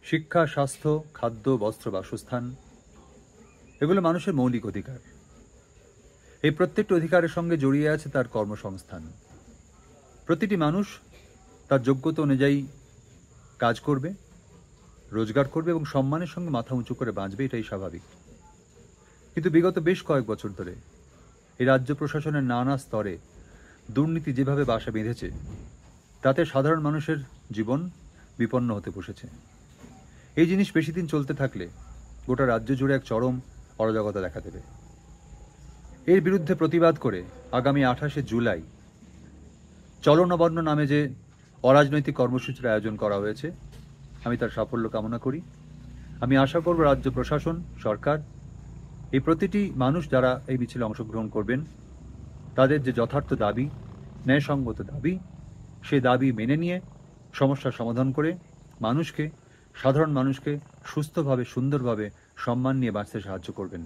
শিক্ষা, স্বাস্থ্য, খাদ্য, বস্ত্র, বাসস্থান এগুলো মানুষের মৌলিক অধিকার। এই প্রত্যেকটি অধিকারের সঙ্গে জড়িয়ে আছে তার কর্মসংস্থান। প্রতিটি মানুষ তার যোগ্যতা অনুযায়ী কাজ করবে, রোজগার করবে এবং সম্মানের সঙ্গে মাথা উঁচু করে বাঁচবে, এটাই স্বাভাবিক। কিন্তু বিগত বেশ কয়েক বছর ধরে এই রাজ্য প্রশাসনের নানা স্তরে দুর্নীতি যেভাবে বাসা বেঁধেছে, তাতে সাধারণ মানুষের জীবন বিপন্ন হতে বসেছে। এই জিনিস বেশি দিন চলতে থাকলে গোটা রাজ্য জুড়ে এক চরম অরাজকতা দেখা দেবে। এর বিরুদ্ধে প্রতিবাদ করে আগামী 28শে জুলাই চলো নবান্ন নামে যে অরাজনৈতিক কর্মসূচির আয়োজন করা হয়েছে, আমি তার সাফল্য কামনা করি। আমি আশা করব রাজ্য প্রশাসন, সরকার, এই প্রতিটি মানুষ যারা এই মিছিলে অংশগ্রহণ করবেন, তাদের যে যথার্থ দাবি, ন্যায়সঙ্গত দাবি, সে দাবি মেনে নিয়ে সমস্যার সমাধান করে সাধারণ মানুষকে সুস্থভাবে, সুন্দরভাবে সম্মান নিয়ে বাঁচতে সাহায্য করবেন।